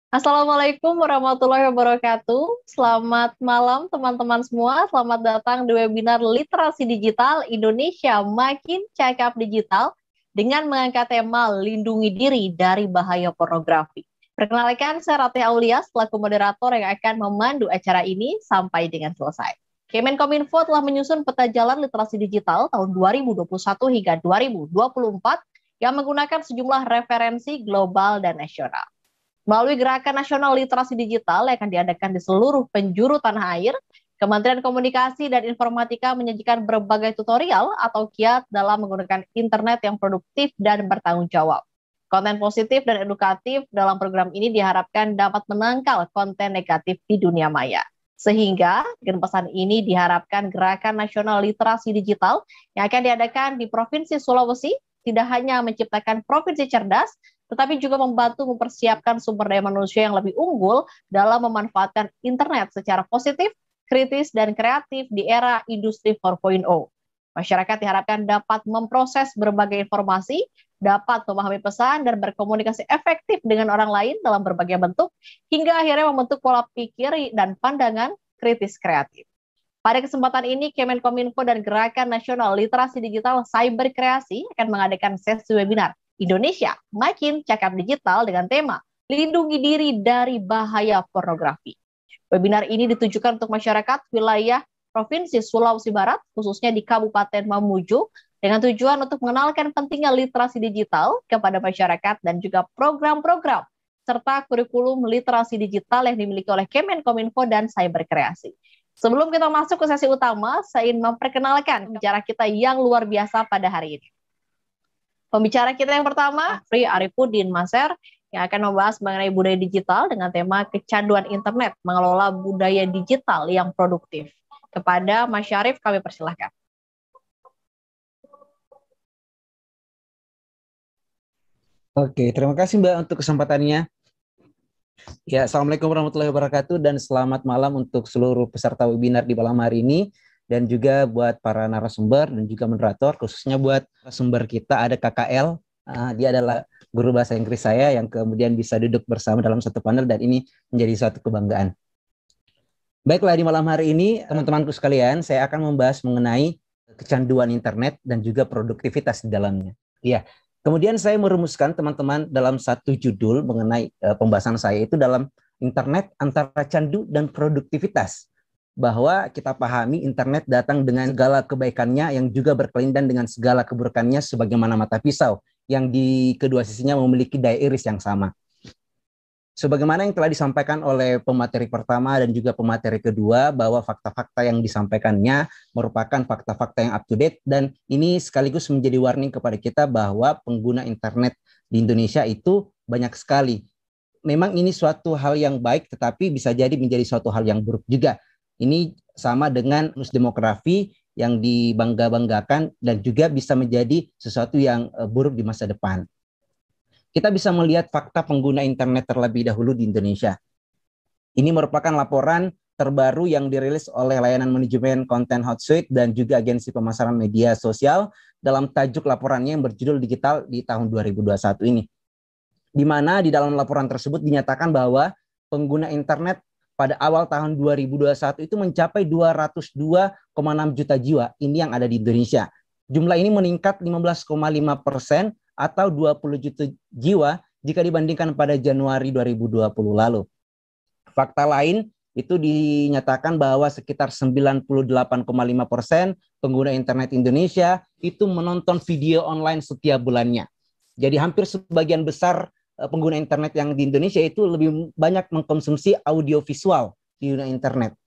Assalamualaikum warahmatullahi wabarakatuh. Selamat malam teman-teman semua. Selamat datang di webinar Literasi Digital Indonesia Makin Cakap Digital dengan mengangkat tema Lindungi Diri dari Bahaya Pornografi. Perkenalkan, saya Ratih Aulia selaku moderator yang akan memandu acara ini sampai dengan selesai. Kemenkominfo telah menyusun peta jalan literasi digital tahun 2021 hingga 2024 yang menggunakan sejumlah referensi global dan nasional. Melalui Gerakan Nasional Literasi Digital yang akan diadakan di seluruh penjuru tanah air, Kementerian Komunikasi dan Informatika menyajikan berbagai tutorial atau kiat dalam menggunakan internet yang produktif dan bertanggung jawab. Konten positif dan edukatif dalam program ini diharapkan dapat menangkal konten negatif di dunia maya. Sehingga dengan pesan ini diharapkan Gerakan Nasional Literasi Digital yang akan diadakan di Provinsi Sulawesi tidak hanya menciptakan provinsi cerdas, tetapi juga membantu mempersiapkan sumber daya manusia yang lebih unggul dalam memanfaatkan internet secara positif, kritis, dan kreatif di era industri 4.0. Masyarakat diharapkan dapat memproses berbagai informasi, dapat memahami pesan, dan berkomunikasi efektif dengan orang lain dalam berbagai bentuk, hingga akhirnya membentuk pola pikir dan pandangan kritis kreatif. Pada kesempatan ini, Kemenkominfo dan Gerakan Nasional Literasi Digital Cyber Kreasi akan mengadakan sesi webinar Indonesia Makin Cakap Digital dengan tema Lindungi Diri dari Bahaya Pornografi. Webinar ini ditujukan untuk masyarakat wilayah Provinsi Sulawesi Barat, khususnya di Kabupaten Mamuju, dengan tujuan untuk mengenalkan pentingnya literasi digital kepada masyarakat dan juga program-program serta kurikulum literasi digital yang dimiliki oleh Kemenkominfo dan Cyber Kreasi. Sebelum kita masuk ke sesi utama, saya ingin memperkenalkan pembicara kita yang luar biasa pada hari ini. Pembicara kita yang pertama, Afri Arifudin Maser, yang akan membahas mengenai budaya digital dengan tema kecanduan internet, mengelola budaya digital yang produktif. Kepada Mas Syarif, kami persilahkan. Oke, terima kasih Mbak untuk kesempatannya. Ya, Assalamualaikum warahmatullahi wabarakatuh dan selamat malam untuk seluruh peserta webinar di malam hari ini dan juga buat para narasumber dan juga moderator, khususnya buat narasumber kita ada KKL. Dia adalah guru bahasa Inggris saya yang kemudian bisa duduk bersama dalam satu panel dan ini menjadi suatu kebanggaan. Baiklah, di malam hari ini teman-temanku sekalian, saya akan membahas mengenai kecanduan internet dan juga produktivitas di dalamnya. Iya. Kemudian saya merumuskan teman-teman dalam satu judul mengenai pembahasan saya itu dalam internet antara candu dan produktivitas. Bahwa kita pahami internet datang dengan segala kebaikannya yang juga berkelindan dengan segala keburukannya sebagaimana mata pisau yang di kedua sisinya memiliki daya iris yang sama. Sebagaimana yang telah disampaikan oleh pemateri pertama dan juga pemateri kedua bahwa fakta-fakta yang disampaikannya merupakan fakta-fakta yang up to date dan ini sekaligus menjadi warning kepada kita bahwa pengguna internet di Indonesia itu banyak sekali. Memang ini suatu hal yang baik tetapi bisa jadi menjadi suatu hal yang buruk juga. Ini sama dengan demografi yang dibangga-banggakan dan juga bisa menjadi sesuatu yang buruk di masa depan. Kita bisa melihat fakta pengguna internet terlebih dahulu di Indonesia. Ini merupakan laporan terbaru yang dirilis oleh layanan manajemen konten Hotsuite dan juga agensi pemasaran media sosial dalam tajuk laporannya yang berjudul Digital di tahun 2021 ini. Di mana di dalam laporan tersebut dinyatakan bahwa pengguna internet pada awal tahun 2021 itu mencapai 202,6 juta jiwa. Ini yang ada di Indonesia. Jumlah ini meningkat 15,5% atau 20 juta jiwa jika dibandingkan pada Januari 2020 lalu. Fakta lain itu dinyatakan bahwa sekitar 98,5% pengguna internet Indonesia itu menonton video online setiap bulannya. Jadi hampir sebagian besar pengguna internet yang di Indonesia itu lebih banyak mengkonsumsi audio visual di dunia internet.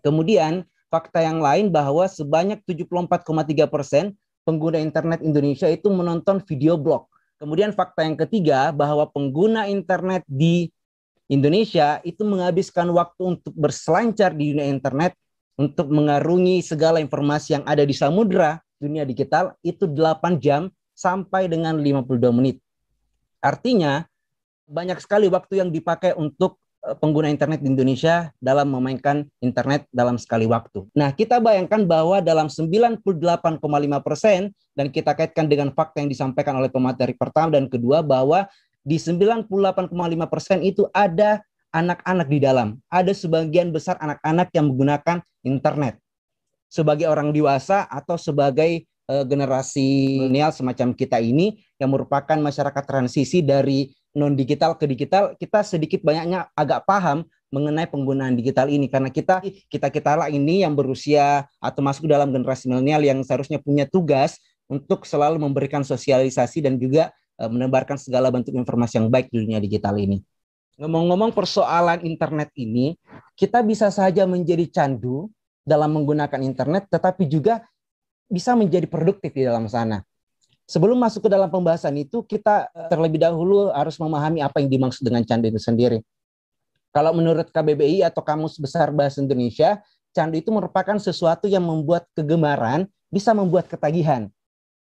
Kemudian fakta yang lain bahwa sebanyak 74,3% pengguna internet Indonesia itu menonton video blog. Kemudian fakta yang ketiga bahwa pengguna internet di Indonesia itu menghabiskan waktu untuk berselancar di dunia internet untuk mengarungi segala informasi yang ada di samudera dunia digital itu 8 jam sampai dengan 52 menit. Artinya banyak sekali waktu yang dipakai untuk pengguna internet di Indonesia dalam memainkan internet dalam sekali waktu. Nah, kita bayangkan bahwa dalam 98,5% dan kita kaitkan dengan fakta yang disampaikan oleh pemateri pertama dan kedua bahwa di 98,5% itu ada anak-anak di dalam. Ada sebagian besar anak-anak yang menggunakan internet. Sebagai orang dewasa atau sebagai generasi milenial semacam kita ini yang merupakan masyarakat transisi dari non-digital ke digital, kita sedikit banyaknya agak paham mengenai penggunaan digital ini karena kita lah ini yang berusia atau masuk dalam generasi milenial yang seharusnya punya tugas untuk selalu memberikan sosialisasi dan juga menebarkan segala bentuk informasi yang baik di dunia digital ini. Ngomong-ngomong persoalan internet ini, kita bisa saja menjadi candu dalam menggunakan internet, tetapi juga bisa menjadi produktif di dalam sana. Sebelum masuk ke dalam pembahasan itu, kita terlebih dahulu harus memahami apa yang dimaksud dengan candu itu sendiri. Kalau menurut KBBI atau Kamus Besar Bahasa Indonesia, candu itu merupakan sesuatu yang membuat kegemaran, bisa membuat ketagihan.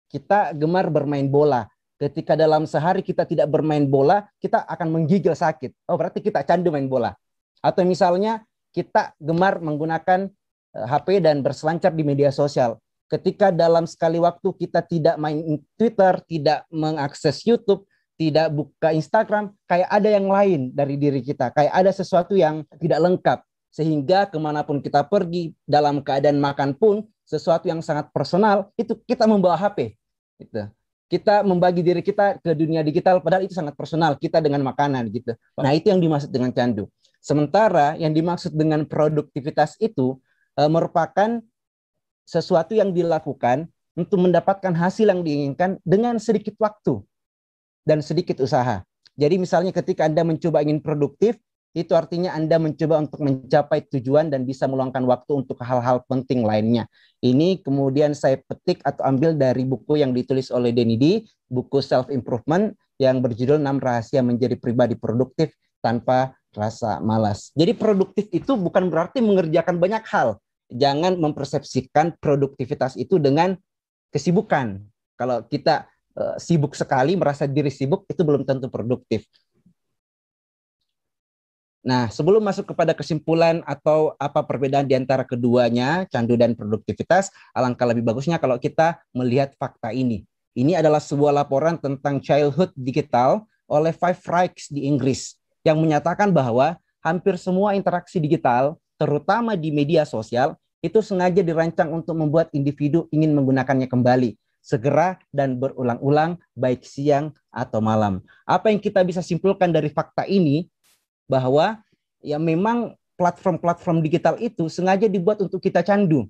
Kita gemar bermain bola. Ketika dalam sehari kita tidak bermain bola, kita akan menggigil sakit. Oh, berarti kita candu main bola. Atau misalnya kita gemar menggunakan HP dan berselancar di media sosial. Ketika dalam sekali waktu kita tidak main Twitter, tidak mengakses YouTube, tidak buka Instagram, kayak ada yang lain dari diri kita. Kayak ada sesuatu yang tidak lengkap. Sehingga kemanapun kita pergi, dalam keadaan makan pun, sesuatu yang sangat personal, itu kita membawa HP. Gitu. Kita membagi diri kita ke dunia digital, padahal itu sangat personal, kita dengan makanan. Gitu. Nah, itu yang dimaksud dengan candu. Sementara yang dimaksud dengan produktivitas itu merupakan sesuatu yang dilakukan untuk mendapatkan hasil yang diinginkan dengan sedikit waktu dan sedikit usaha. Jadi misalnya ketika Anda mencoba ingin produktif, itu artinya Anda mencoba untuk mencapai tujuan dan bisa meluangkan waktu untuk hal-hal penting lainnya. Ini kemudian saya petik atau ambil dari buku yang ditulis oleh Danny D, buku Self Improvement yang berjudul 6 Rahasia Menjadi Pribadi Produktif Tanpa Rasa Malas. Jadi produktif itu bukan berarti mengerjakan banyak hal. Jangan mempersepsikan produktivitas itu dengan kesibukan. Kalau kita sibuk sekali, merasa diri sibuk, itu belum tentu produktif. Nah, sebelum masuk kepada kesimpulan atau apa perbedaan di antara keduanya, candu dan produktivitas, alangkah lebih bagusnya kalau kita melihat fakta ini. Ini adalah sebuah laporan tentang childhood digital oleh Five Rikes di Inggris yang menyatakan bahwa hampir semua interaksi digital, terutama di media sosial, itu sengaja dirancang untuk membuat individu ingin menggunakannya kembali, segera dan berulang-ulang, baik siang atau malam. Apa yang kita bisa simpulkan dari fakta ini, bahwa ya memang platform-platform digital itu sengaja dibuat untuk kita candu.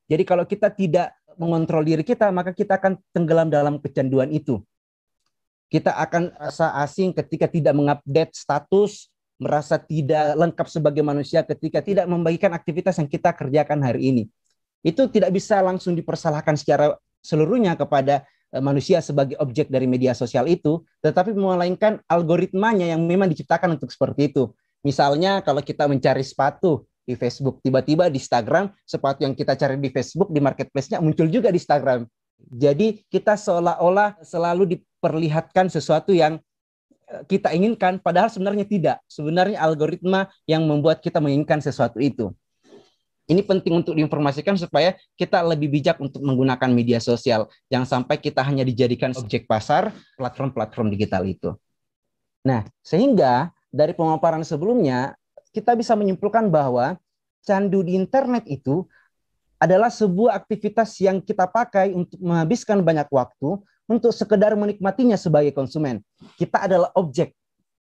Jadi kalau kita tidak mengontrol diri kita, maka kita akan tenggelam dalam kecanduan itu. Kita akan rasa asing ketika tidak mengupdate status, merasa tidak lengkap sebagai manusia ketika tidak membagikan aktivitas yang kita kerjakan hari ini. Itu tidak bisa langsung dipersalahkan secara seluruhnya kepada manusia sebagai objek dari media sosial itu, tetapi melainkan algoritmanya yang memang diciptakan untuk seperti itu. Misalnya kalau kita mencari sepatu di Facebook, tiba-tiba di Instagram, sepatu yang kita cari di Facebook, di marketplace-nya muncul juga di Instagram. Jadi kita seolah-olah selalu diperlihatkan sesuatu yang kita inginkan, padahal sebenarnya tidak. Sebenarnya algoritma yang membuat kita menginginkan sesuatu itu. Ini penting untuk diinformasikan supaya kita lebih bijak untuk menggunakan media sosial. Jangan sampai kita hanya dijadikan objek pasar platform-platform digital itu. Nah, sehingga dari pemaparan sebelumnya, kita bisa menyimpulkan bahwa candu di internet itu adalah sebuah aktivitas yang kita pakai untuk menghabiskan banyak waktu untuk sekedar menikmatinya sebagai konsumen. Kita adalah objek.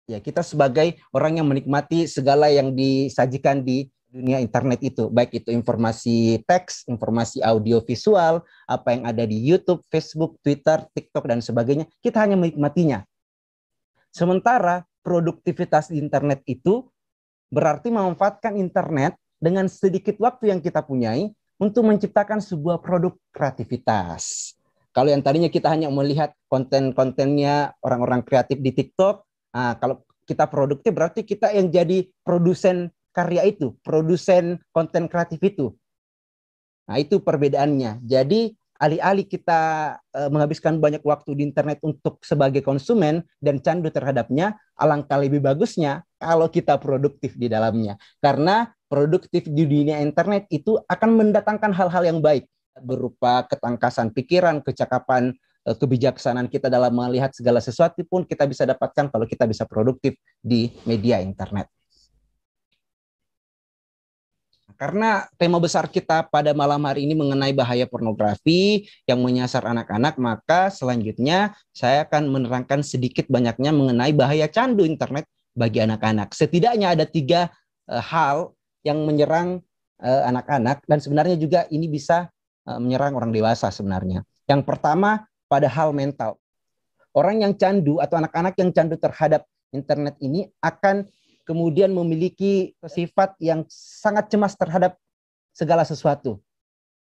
Ya, kita sebagai orang yang menikmati segala yang disajikan di dunia internet itu, baik itu informasi teks, informasi audio visual, apa yang ada di YouTube, Facebook, Twitter, TikTok, dan sebagainya, kita hanya menikmatinya. Sementara produktivitas di internet itu berarti memanfaatkan internet dengan sedikit waktu yang kita punyai untuk menciptakan sebuah produk kreativitas. Kalau yang tadinya kita hanya melihat konten-kontennya orang-orang kreatif di TikTok, kalau kita produktif berarti kita yang jadi produsen karya itu, produsen konten kreatif itu. Nah, itu perbedaannya. Jadi, alih-alih kita menghabiskan banyak waktu di internet untuk sebagai konsumen dan candu terhadapnya, alangkah lebih bagusnya kalau kita produktif di dalamnya. Karena produktif di dunia internet itu akan mendatangkan hal-hal yang baik, berupa ketangkasan pikiran, kecakapan kebijaksanaan kita dalam melihat segala sesuatu pun kita bisa dapatkan kalau kita bisa produktif di media internet. Karena tema besar kita pada malam hari ini mengenai bahaya pornografi yang menyasar anak-anak, maka selanjutnya saya akan menerangkan sedikit banyaknya mengenai bahaya candu internet bagi anak-anak. Setidaknya ada 3 hal yang menyerang anak-anak, dan sebenarnya juga ini bisa menyerang orang dewasa sebenarnya. Yang pertama, pada hal mental. Orang yang candu atau anak-anak yang candu terhadap internet ini akan kemudian memiliki sifat yang sangat cemas terhadap segala sesuatu.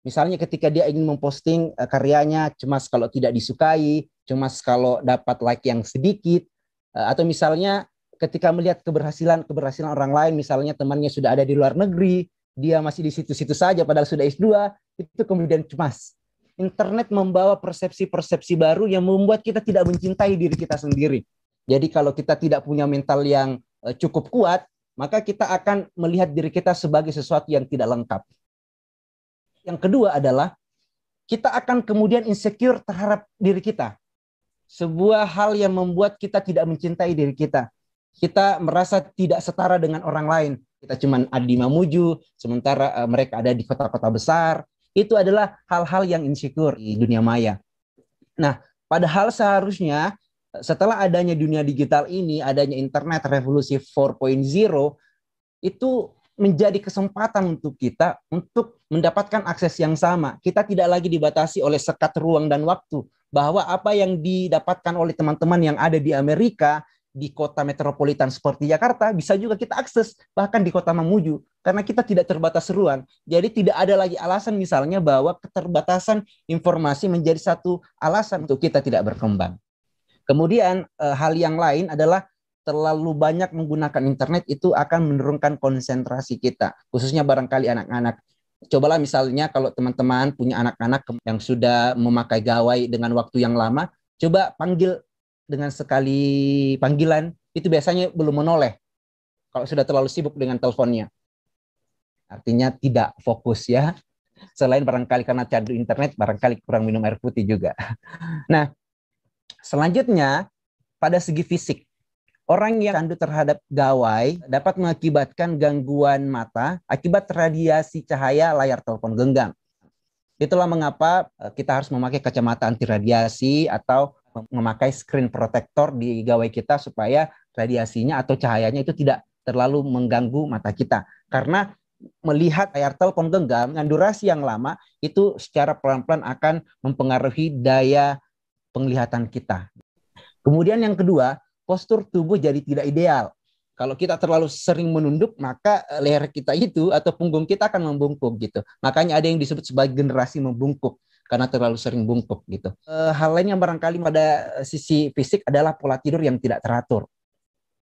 Misalnya ketika dia ingin memposting karyanya, cemas kalau tidak disukai, cemas kalau dapat like yang sedikit, atau misalnya ketika melihat keberhasilan orang lain, misalnya temannya sudah ada di luar negeri, dia masih di situ-situ saja padahal sudah S2, itu kemudian cemas. Internet membawa persepsi-persepsi baru yang membuat kita tidak mencintai diri kita sendiri. Jadi kalau kita tidak punya mental yang cukup kuat, maka kita akan melihat diri kita sebagai sesuatu yang tidak lengkap. Yang kedua adalah kita akan kemudian insecure terhadap diri kita. Sebuah hal yang membuat kita tidak mencintai diri kita. Kita merasa tidak setara dengan orang lain. Kita cuma di Mamuju, sementara mereka ada di kota-kota besar. Itu adalah hal-hal yang insecure di dunia maya. Nah, padahal seharusnya setelah adanya dunia digital ini, adanya internet revolusi 4.0, itu menjadi kesempatan untuk kita untuk mendapatkan akses yang sama. Kita tidak lagi dibatasi oleh sekat ruang dan waktu, bahwa apa yang didapatkan oleh teman-teman yang ada di Amerika, di kota metropolitan seperti Jakarta, bisa juga kita akses, bahkan di kota Mamuju, karena kita tidak terbatas ruang. Jadi tidak ada lagi alasan misalnya bahwa keterbatasan informasi menjadi satu alasan untuk kita tidak berkembang. Kemudian hal yang lain adalah terlalu banyak menggunakan internet itu akan menurunkan konsentrasi kita, khususnya barangkali anak-anak. Cobalah misalnya kalau teman-teman punya anak-anak yang sudah memakai gawai dengan waktu yang lama, coba panggil dengan sekali panggilan, itu biasanya belum menoleh kalau sudah terlalu sibuk dengan teleponnya. Artinya tidak fokus ya. Selain barangkali karena candu internet, barangkali kurang minum air putih juga. Nah, selanjutnya, pada segi fisik, orang yang candu terhadap gawai dapat mengakibatkan gangguan mata akibat radiasi cahaya layar telepon genggam. Itulah mengapa kita harus memakai kacamata anti radiasi atau memakai screen protector di gawai kita supaya radiasinya atau cahayanya itu tidak terlalu mengganggu mata kita. Karena melihat layar telepon genggam dengan durasi yang lama itu secara pelan-pelan akan mempengaruhi daya penglihatan kita. Kemudian yang kedua, postur tubuh jadi tidak ideal. Kalau kita terlalu sering menunduk, maka leher kita itu atau punggung kita akan membungkuk gitu. Makanya ada yang disebut sebagai generasi membungkuk karena terlalu sering bungkuk gitu. Hal lain yang barangkali pada sisi fisik adalah pola tidur yang tidak teratur.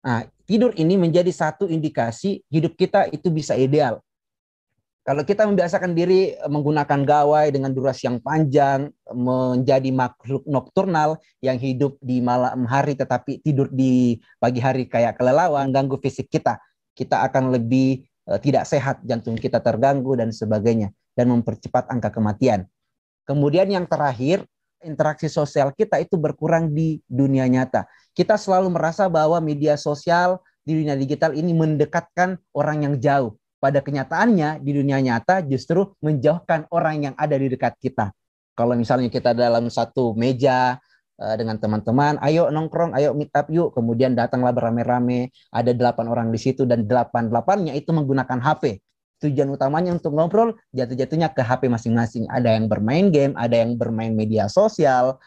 Nah, tidur ini menjadi satu indikasi hidup kita itu bisa ideal. Kalau kita membiasakan diri menggunakan gawai dengan durasi yang panjang, menjadi makhluk nokturnal yang hidup di malam hari tetapi tidur di pagi hari kayak kelelawar, ganggu fisik kita. Kita akan lebih tidak sehat, jantung kita terganggu dan sebagainya, dan mempercepat angka kematian. Kemudian yang terakhir, interaksi sosial kita itu berkurang di dunia nyata. Kita selalu merasa bahwa media sosial di dunia digital ini mendekatkan orang yang jauh. Pada kenyataannya di dunia nyata justru menjauhkan orang yang ada di dekat kita. Kalau misalnya kita dalam satu meja dengan teman-teman, ayo nongkrong, ayo meet up yuk, kemudian datanglah beramai-ramai, ada 8 orang di situ dan 8-8-nya itu menggunakan HP. Tujuan utamanya untuk ngobrol, jatuh-jatuhnya ke HP masing-masing. Ada yang bermain game, ada yang bermain media sosial,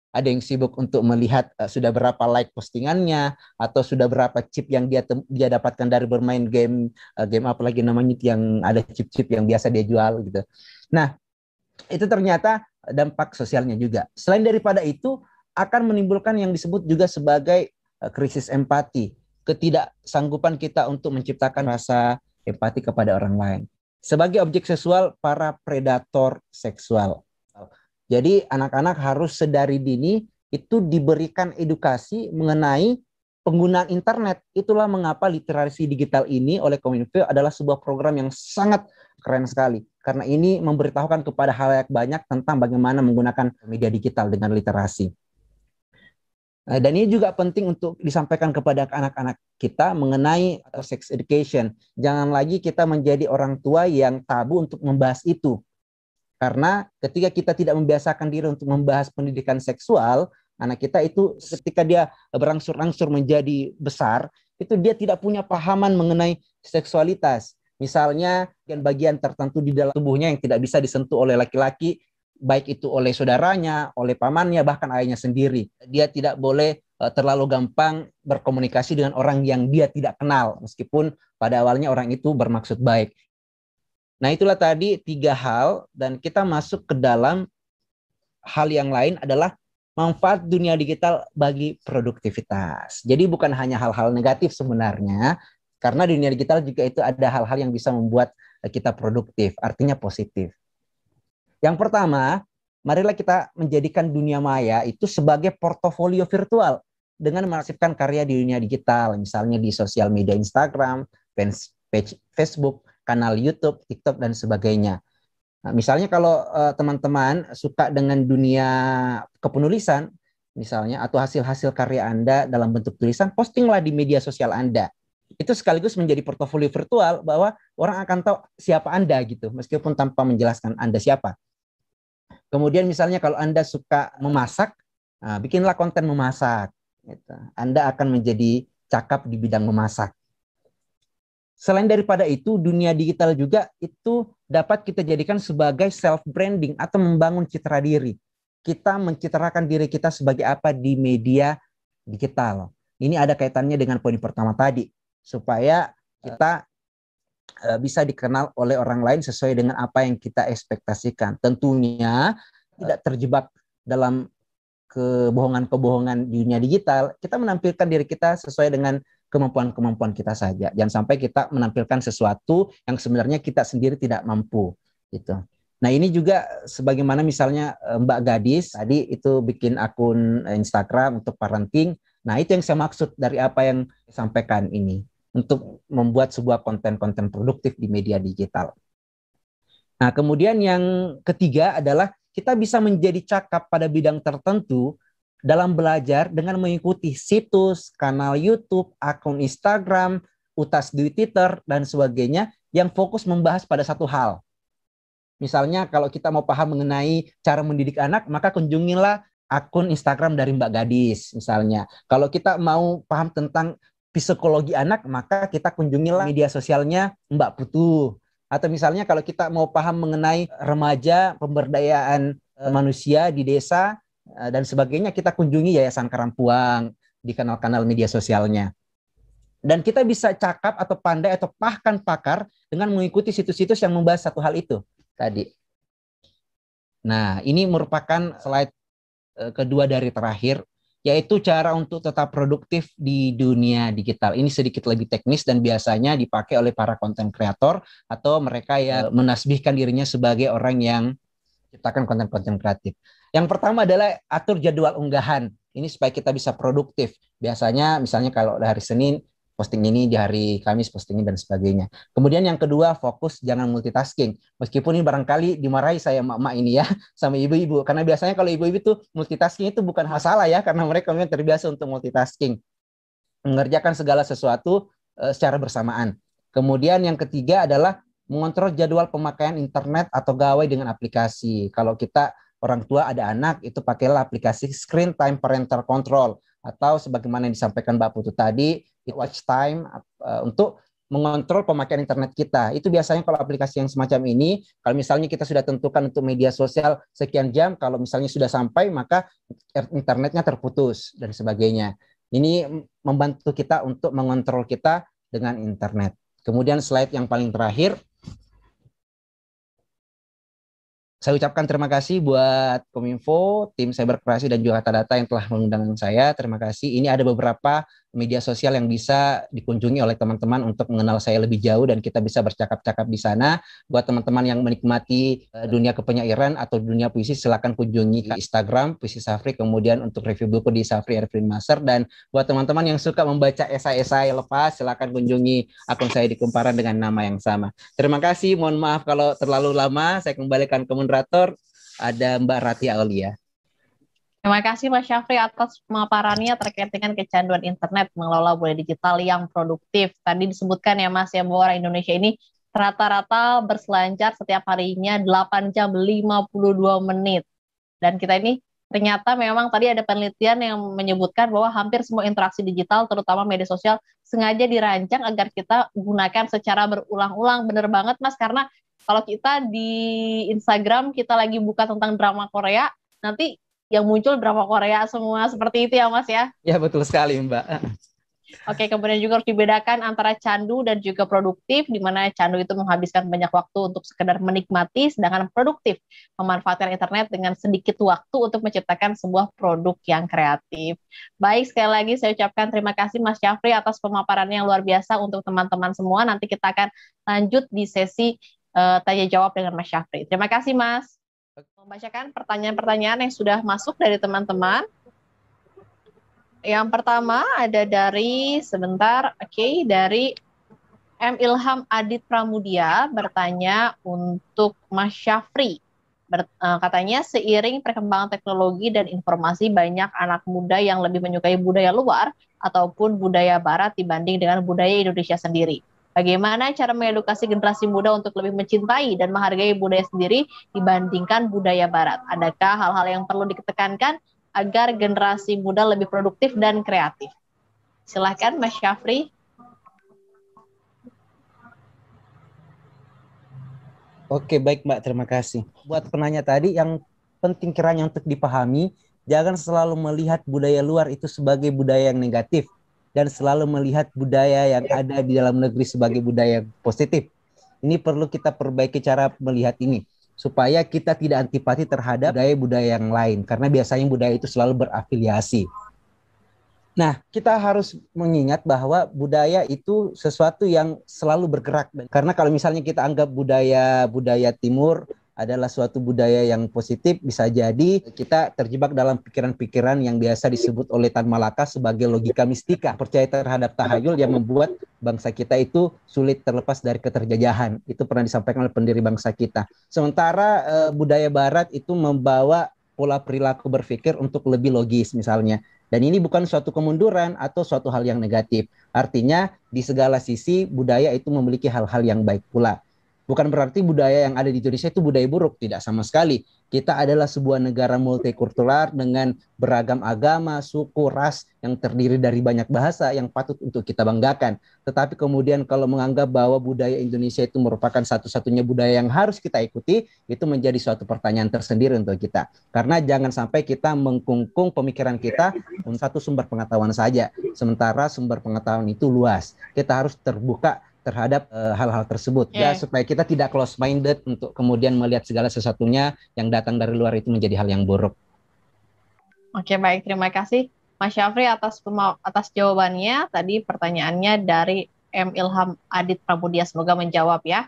ada yang sibuk untuk melihat sudah berapa like postingannya atau sudah berapa chip yang dia dapatkan dari bermain game apa lagi namanya yang ada chip-chip yang biasa dia jual gitu. Nah, itu ternyata dampak sosialnya juga. Selain daripada itu akan menimbulkan yang disebut juga sebagai krisis empati, ketidaksanggupan kita untuk menciptakan rasa empati kepada orang lain. Sebagai objek seksual para predator seksual. Jadi anak-anak harus sedari dini itu diberikan edukasi mengenai penggunaan internet. Itulah mengapa literasi digital ini oleh Kominfo adalah sebuah program yang sangat keren sekali. karena ini memberitahukan kepada halayak banyak tentang bagaimana menggunakan media digital dengan literasi. Dan ini juga penting untuk disampaikan kepada anak-anak kita mengenai sex education. Jangan lagi kita menjadi orang tua yang tabu untuk membahas itu. Karena ketika kita tidak membiasakan diri untuk membahas pendidikan seksual, anak kita itu ketika dia berangsur-angsur menjadi besar, itu dia tidak punya pahaman mengenai seksualitas. Misalnya bagian tertentu di dalam tubuhnya yang tidak bisa disentuh oleh laki-laki, baik itu oleh saudaranya, oleh pamannya, bahkan ayahnya sendiri. Dia tidak boleh terlalu gampang berkomunikasi dengan orang yang dia tidak kenal, meskipun pada awalnya orang itu bermaksud baik. Nah, itulah tadi 3 hal, dan kita masuk ke dalam hal yang lain adalah manfaat dunia digital bagi produktivitas. Jadi bukan hanya hal-hal negatif sebenarnya, karena dunia digital juga itu ada hal-hal yang bisa membuat kita produktif, artinya positif. Yang pertama, marilah kita menjadikan dunia maya itu sebagai portofolio virtual dengan mengarsipkan karya di dunia digital, misalnya di sosial media Instagram, page Facebook, kanal YouTube, TikTok, dan sebagainya. Nah, misalnya kalau teman-teman suka dengan dunia kepenulisan, misalnya, atau hasil-hasil karya Anda dalam bentuk tulisan, postinglah di media sosial Anda. Itu sekaligus menjadi portofolio virtual bahwa orang akan tahu siapa Anda gitu, meskipun tanpa menjelaskan Anda siapa. Kemudian misalnya kalau Anda suka memasak, bikinlah konten memasak. Gitu. Anda akan menjadi cakap di bidang memasak. Selain daripada itu, dunia digital juga itu dapat kita jadikan sebagai self-branding atau membangun citra diri. Kita mencitrakan diri kita sebagai apa di media digital. Ini ada kaitannya dengan poin pertama tadi, supaya kita bisa dikenal oleh orang lain sesuai dengan apa yang kita ekspektasikan. Tentunya tidak terjebak dalam kebohongan-kebohongan di dunia digital. Kita menampilkan diri kita sesuai dengan kemampuan-kemampuan kita saja. Jangan sampai kita menampilkan sesuatu yang sebenarnya kita sendiri tidak mampu. Gitu. Nah, ini juga sebagaimana misalnya Mbak Gadis tadi itu bikin akun Instagram untuk parenting. Nah, itu yang saya maksud dari apa yang disampaikan ini, untuk membuat sebuah konten-konten produktif di media digital. Nah, kemudian yang ketiga adalah kita bisa menjadi cakap pada bidang tertentu dalam belajar dengan mengikuti situs, kanal YouTube, akun Instagram, utas di Twitter, dan sebagainya yang fokus membahas pada satu hal. Misalnya kalau kita mau paham mengenai cara mendidik anak, maka kunjungilah akun Instagram dari Mbak Gadis misalnya. Kalau kita mau paham tentang psikologi anak, maka kita kunjungilah media sosialnya Mbak Putu. Atau misalnya kalau kita mau paham mengenai remaja, pemberdayaan manusia di desa, dan sebagainya, kita kunjungi Yayasan Karampuang di kanal-kanal media sosialnya. Dan kita bisa cakap atau pandai atau bahkan pakar dengan mengikuti situs-situs yang membahas satu hal itu tadi. Nah, ini merupakan slide kedua dari terakhir, yaitu cara untuk tetap produktif di dunia digital. Ini sedikit lebih teknis dan biasanya dipakai oleh para konten kreator atau mereka yang menasbihkan dirinya sebagai orang yang ciptakan konten-konten kreatif. Yang pertama adalah atur jadwal unggahan. Ini supaya kita bisa produktif. Biasanya misalnya kalau hari Senin posting ini, di hari Kamis posting ini, dan sebagainya. Kemudian yang kedua, fokus, jangan multitasking. Meskipun ini barangkali dimarahi saya emak-emak ini ya, sama ibu-ibu. Karena biasanya kalau ibu-ibu itu multitasking itu bukan masalah ya, karena mereka memang terbiasa untuk multitasking. Mengerjakan segala sesuatu secara bersamaan. Kemudian yang ketiga adalah mengontrol jadwal pemakaian internet atau gawai dengan aplikasi. Kalau kita orang tua ada anak, itu pakailah aplikasi Screen Time Parental Control. Atau sebagaimana yang disampaikan Mbak Putu tadi, watch time untuk mengontrol pemakaian internet kita. Itu biasanya kalau aplikasi yang semacam ini, kalau misalnya kita sudah tentukan untuk media sosial sekian jam, kalau misalnya sudah sampai, maka internetnya terputus dan sebagainya. Ini membantu kita untuk mengontrol kita dengan internet. Kemudian slide yang paling terakhir, saya ucapkan terima kasih buat Kominfo, tim Cyberkreasi, dan juga Kata Data yang telah mengundang saya. Terima kasih. Ini ada beberapa media sosial yang bisa dikunjungi oleh teman-teman untuk mengenal saya lebih jauh dan kita bisa bercakap-cakap di sana. Buat teman-teman yang menikmati dunia kepenyairan atau dunia puisi, silakan kunjungi Instagram Puisi Safri, kemudian untuk review buku di Safri Ervin Master, dan buat teman-teman yang suka membaca esai-esai lepas, silakan kunjungi akun saya di Kumparan dengan nama yang sama. Terima kasih, mohon maaf kalau terlalu lama. Saya kembalikan ke moderator, ada Mbak Rati Aulia. Terima kasih Mas Syafri atas pemaparannya terkait dengan kecanduan internet mengelola budaya digital yang produktif. Tadi disebutkan ya Mas ya bahwa orang Indonesia ini rata-rata berselancar setiap harinya 8 jam 52 menit. Dan kita ini ternyata memang tadi ada penelitian yang menyebutkan bahwa hampir semua interaksi digital terutama media sosial sengaja dirancang agar kita gunakan secara berulang-ulang. Bener banget Mas, karena kalau kita di Instagram kita lagi buka tentang drama Korea, nanti yang muncul drama Korea semua seperti itu ya Mas ya. Ya betul sekali Mbak. Oke, kemudian juga harus dibedakan antara candu dan juga produktif, di mana candu itu menghabiskan banyak waktu untuk sekedar menikmati, sedangkan produktif memanfaatkan internet dengan sedikit waktu untuk menciptakan sebuah produk yang kreatif. Baik, sekali lagi saya ucapkan terima kasih Mas Syafri atas pemaparannya yang luar biasa untuk teman-teman semua. Nanti kita akan lanjut di sesi tanya jawab dengan Mas Syafri. Terima kasih Mas. Membacakan pertanyaan-pertanyaan yang sudah masuk dari teman-teman. Yang pertama ada dari dari M. Ilham Adit Pramudia bertanya untuk Mas Syafri. Katanya seiring perkembangan teknologi dan informasi, banyak anak muda yang lebih menyukai budaya luar ataupun budaya barat dibanding dengan budaya Indonesia sendiri. Bagaimana cara mengedukasi generasi muda untuk lebih mencintai dan menghargai budaya sendiri dibandingkan budaya barat? Adakah hal-hal yang perlu ditekankan agar generasi muda lebih produktif dan kreatif? Silahkan Mas Syafri. Oke, baik Mbak, terima kasih. Buat penanya tadi, yang penting kiranya untuk dipahami, jangan selalu melihat budaya luar itu sebagai budaya yang negatif, dan selalu melihat budaya yang ada di dalam negeri sebagai budaya yang positif. Ini perlu kita perbaiki cara melihat ini, supaya kita tidak antipati terhadap budaya-budaya yang lain, karena biasanya budaya itu selalu berafiliasi. Nah, kita harus mengingat bahwa budaya itu sesuatu yang selalu bergerak. Karena kalau misalnya kita anggap budaya Timur adalah suatu budaya yang positif, bisa jadi kita terjebak dalam pikiran-pikiran yang biasa disebut oleh Tan Malaka sebagai logika mistika, percaya terhadap tahayul yang membuat bangsa kita itu sulit terlepas dari keterjajahan. Itu pernah disampaikan oleh pendiri bangsa kita. Sementara budaya Barat itu membawa pola perilaku berpikir untuk lebih logis misalnya. Dan ini bukan suatu kemunduran atau suatu hal yang negatif. Artinya di segala sisi budaya itu memiliki hal-hal yang baik pula. Bukan berarti budaya yang ada di Indonesia itu budaya buruk, tidak sama sekali. Kita adalah sebuah negara multikultural dengan beragam agama, suku, ras yang terdiri dari banyak bahasa yang patut untuk kita banggakan. Tetapi kemudian kalau menganggap bahwa budaya Indonesia itu merupakan satu-satunya budaya yang harus kita ikuti, itu menjadi suatu pertanyaan tersendiri untuk kita. Karena jangan sampai kita mengkungkung pemikiran kita untuk satu sumber pengetahuan saja, sementara sumber pengetahuan itu luas. Kita harus terbuka terhadap hal-hal tersebut, ya, supaya kita tidak close minded untuk kemudian melihat segala sesuatunya yang datang dari luar itu menjadi hal yang buruk. Oke, baik, terima kasih Mas Syafri atas jawabannya. Tadi pertanyaannya dari M. Ilham Adit Pramudia, semoga menjawab ya.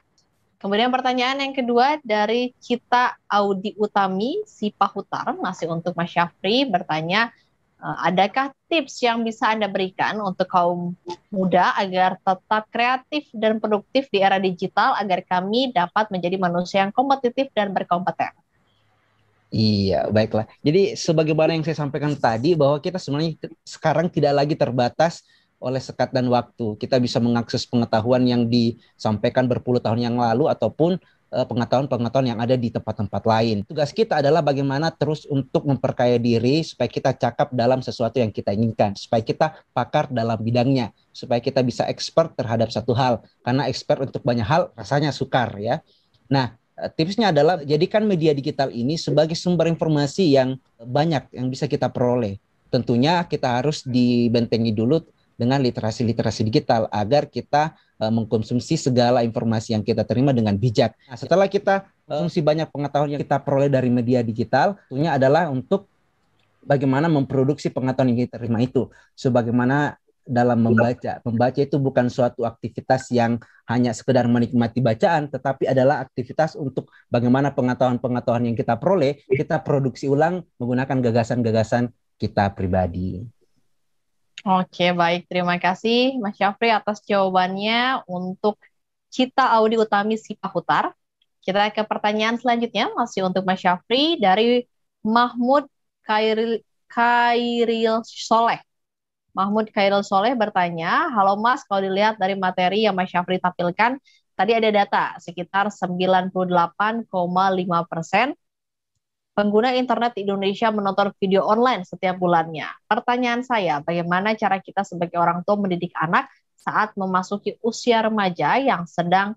Kemudian pertanyaan yang kedua dari Cita Audi Utami Sipahutar, masih untuk Mas Syafri, bertanya, adakah tips yang bisa Anda berikan untuk kaum muda agar tetap kreatif dan produktif di era digital agar kami dapat menjadi manusia yang kompetitif dan berkompeten? Iya, baiklah. Jadi sebagaimana yang saya sampaikan tadi, bahwa kita sebenarnya sekarang tidak lagi terbatas oleh sekat dan waktu. Kita bisa mengakses pengetahuan yang disampaikan berpuluh tahun yang lalu ataupun pengetahuan-pengetahuan yang ada di tempat-tempat lain. Tugas kita adalah bagaimana terus untuk memperkaya diri supaya kita cakap dalam sesuatu yang kita inginkan, supaya kita pakar dalam bidangnya, supaya kita bisa expert terhadap satu hal. Karena expert untuk banyak hal rasanya sukar ya. Nah, tipsnya adalah jadikan media digital ini sebagai sumber informasi yang banyak yang bisa kita peroleh. Tentunya kita harus dibentengi dulu dengan literasi digital agar kita mengkonsumsi segala informasi yang kita terima dengan bijak. Nah, setelah kita konsumsi banyak pengetahuan yang kita peroleh dari media digital, tentunya adalah untuk bagaimana memproduksi pengetahuan yang kita terima itu. Sebagaimana dalam membaca. Membaca itu bukan suatu aktivitas yang hanya sekedar menikmati bacaan, tetapi adalah aktivitas untuk bagaimana pengetahuan-pengetahuan yang kita peroleh, kita produksi ulang menggunakan gagasan-gagasan kita pribadi. Oke, baik. Terima kasih Mas Syafri atas jawabannya untuk Cita Audi Utami Sipahutar. Kita ke pertanyaan selanjutnya, masih untuk Mas Syafri dari Mahmud Khairil Soleh. Mahmud Khairil Soleh bertanya, halo Mas, kalau dilihat dari materi yang Mas Syafri tampilkan, tadi ada data sekitar 98,5% pengguna internet di Indonesia menonton video online setiap bulannya. Pertanyaan saya, bagaimana cara kita sebagai orang tua mendidik anak saat memasuki usia remaja yang sedang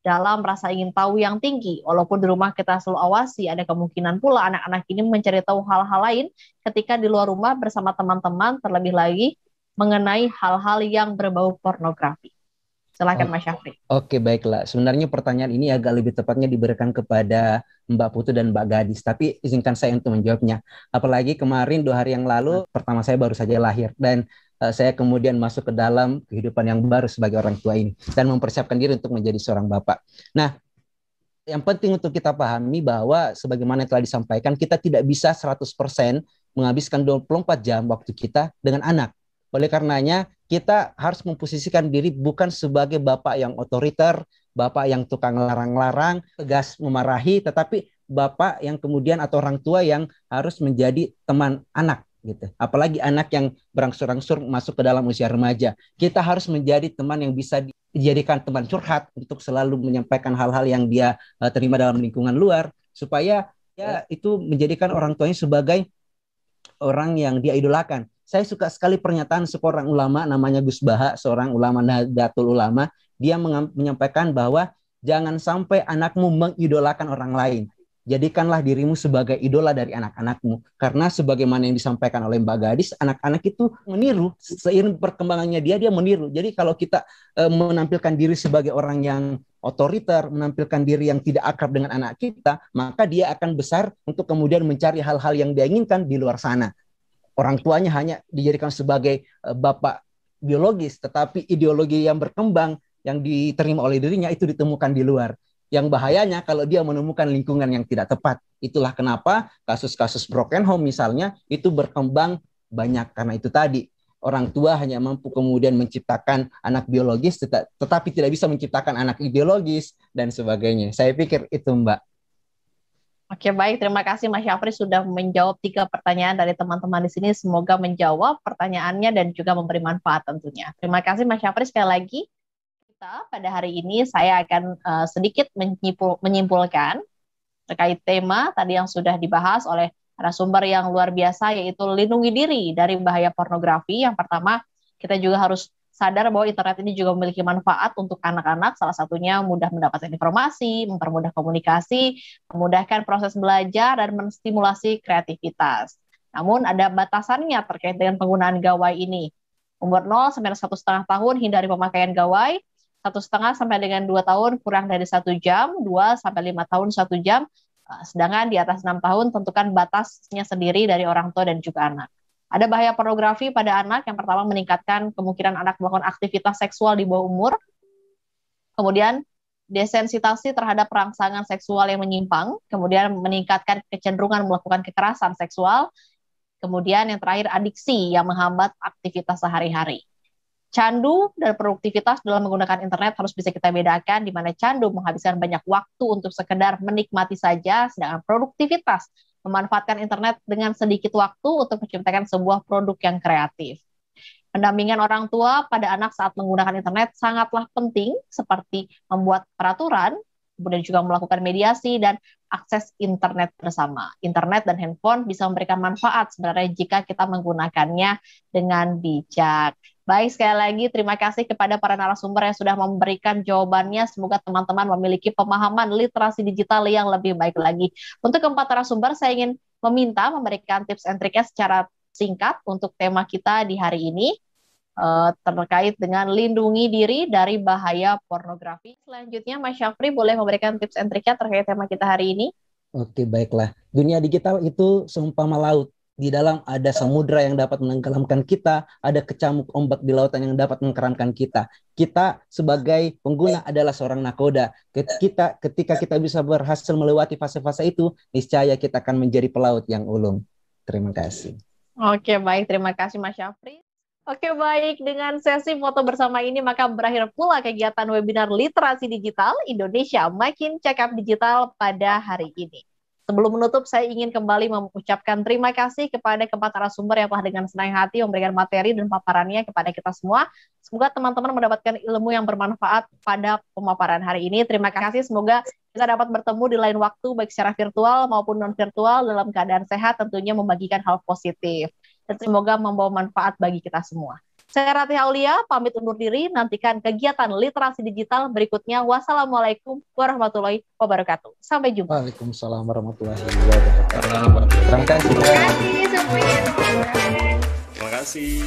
dalam rasa ingin tahu yang tinggi. Walaupun di rumah kita selalu awasi, ada kemungkinan pula anak-anak ini mencari tahu hal-hal lain ketika di luar rumah bersama teman-teman, terlebih lagi mengenai hal-hal yang berbau pornografi. Silakan Mas Syafri. Oke, baiklah. Sebenarnya pertanyaan ini agak lebih tepatnya diberikan kepada Mbak Putu dan Mbak Gadis, tapi izinkan saya untuk menjawabnya. Apalagi kemarin 2 hari yang lalu, pertama saya baru saja lahir, dan saya kemudian masuk ke dalam kehidupan yang baru sebagai orang tua ini, dan mempersiapkan diri untuk menjadi seorang bapak. Nah, yang penting untuk kita pahami bahwa sebagaimana yang telah disampaikan, kita tidak bisa 100% menghabiskan 24 jam waktu kita dengan anak. Oleh karenanya, kita harus memposisikan diri bukan sebagai bapak yang otoriter, bapak yang tukang larang-larang, tegas memarahi, tetapi bapak yang kemudian atau orang tua yang harus menjadi teman anak gitu. Apalagi anak yang berangsur-angsur masuk ke dalam usia remaja. Kita harus menjadi teman yang bisa dijadikan teman curhat untuk selalu menyampaikan hal-hal yang dia terima dalam lingkungan luar, supaya ya itu menjadikan orang tuanya sebagai orang yang dia idolakan. Saya suka sekali pernyataan seorang ulama namanya Gus Baha, seorang ulama Nahdlatul Ulama. Dia menyampaikan bahwa jangan sampai anakmu mengidolakan orang lain. Jadikanlah dirimu sebagai idola dari anak-anakmu. Karena sebagaimana yang disampaikan oleh Mbak Gadis, anak-anak itu meniru. Seiring perkembangannya dia meniru. Jadi kalau kita menampilkan diri sebagai orang yang otoriter, menampilkan diri yang tidak akrab dengan anak kita, maka dia akan besar untuk kemudian mencari hal-hal yang dia inginkan di luar sana. Orang tuanya hanya dijadikan sebagai bapak biologis, tetapi ideologi yang berkembang yang diterima oleh dirinya itu ditemukan di luar. Yang bahayanya kalau dia menemukan lingkungan yang tidak tepat. Itulah kenapa kasus-kasus broken home misalnya itu berkembang banyak, karena itu tadi. Orang tua hanya mampu kemudian menciptakan anak biologis, tetapi tidak bisa menciptakan anak ideologis dan sebagainya. Saya pikir itu, Mbak. Oke, baik. Terima kasih Mas Syafri sudah menjawab 3 pertanyaan dari teman-teman di sini. Semoga menjawab pertanyaannya dan juga memberi manfaat tentunya. Terima kasih Mas Syafri sekali lagi. Kita pada hari ini saya akan sedikit menyimpulkan terkait tema tadi yang sudah dibahas oleh narasumber yang luar biasa, yaitu lindungi diri dari bahaya pornografi. Yang pertama, kita juga harus sadar bahwa internet ini juga memiliki manfaat untuk anak-anak, salah satunya mudah mendapatkan informasi, mempermudah komunikasi, memudahkan proses belajar, dan menstimulasi kreativitas. Namun ada batasannya terkait dengan penggunaan gawai ini. Umur 0 sampai 1,5 tahun hindari pemakaian gawai, 1,5 sampai dengan 2 tahun kurang dari 1 jam, 2 sampai 5 tahun 1 jam, sedangkan di atas 6 tahun tentukan batasnya sendiri dari orang tua dan juga anak. Ada bahaya pornografi pada anak. Yang pertama, meningkatkan kemungkinan anak melakukan aktivitas seksual di bawah umur. Kemudian, desensitasi terhadap rangsangan seksual yang menyimpang. Kemudian, meningkatkan kecenderungan melakukan kekerasan seksual. Kemudian, yang terakhir, adiksi yang menghambat aktivitas sehari-hari. Candu dan produktivitas dalam menggunakan internet harus bisa kita bedakan, di mana candu menghabiskan banyak waktu untuk sekedar menikmati saja, sedangkan produktivitas memanfaatkan internet dengan sedikit waktu untuk menciptakan sebuah produk yang kreatif. Pendampingan orang tua pada anak saat menggunakan internet sangatlah penting, seperti membuat peraturan, kemudian juga melakukan mediasi dan akses internet bersama. Internet dan handphone bisa memberikan manfaat sebenarnya jika kita menggunakannya dengan bijak. Baik, sekali lagi terima kasih kepada para narasumber yang sudah memberikan jawabannya. Semoga teman-teman memiliki pemahaman literasi digital yang lebih baik lagi. Untuk keempat narasumber, saya ingin meminta memberikan tips and triknya secara singkat untuk tema kita di hari ini terkait dengan lindungi diri dari bahaya pornografi. Selanjutnya, Mas Syafri boleh memberikan tips and triknya terkait tema kita hari ini? Oke, baiklah. Dunia digital itu seumpama laut. Di dalam ada samudra yang dapat menenggelamkan kita, ada kecamuk ombak di lautan yang dapat mengkeramkan kita. Kita sebagai pengguna adalah seorang nakoda. Ketika kita bisa berhasil melewati fase-fase itu, niscaya kita akan menjadi pelaut yang ulung. Terima kasih. Oke, baik. Terima kasih Mas Syafri. Oke, baik. Dengan sesi foto bersama ini, maka berakhir pula kegiatan webinar Literasi Digital Indonesia Makin Cakap Digital pada hari ini. Sebelum menutup, saya ingin kembali mengucapkan terima kasih kepada keempat narasumber yang telah dengan senang hati memberikan materi dan paparannya kepada kita semua. Semoga teman-teman mendapatkan ilmu yang bermanfaat pada pemaparan hari ini. Terima kasih, semoga kita dapat bertemu di lain waktu, baik secara virtual maupun non-virtual, dalam keadaan sehat, tentunya membagikan hal positif. Dan semoga membawa manfaat bagi kita semua. Saya Ratih Aulia, pamit undur diri, nantikan kegiatan literasi digital berikutnya. Wassalamualaikum warahmatullahi wabarakatuh. Sampai jumpa. Waalaikumsalam warahmatullahi wabarakatuh. Terima kasih. Terima kasih.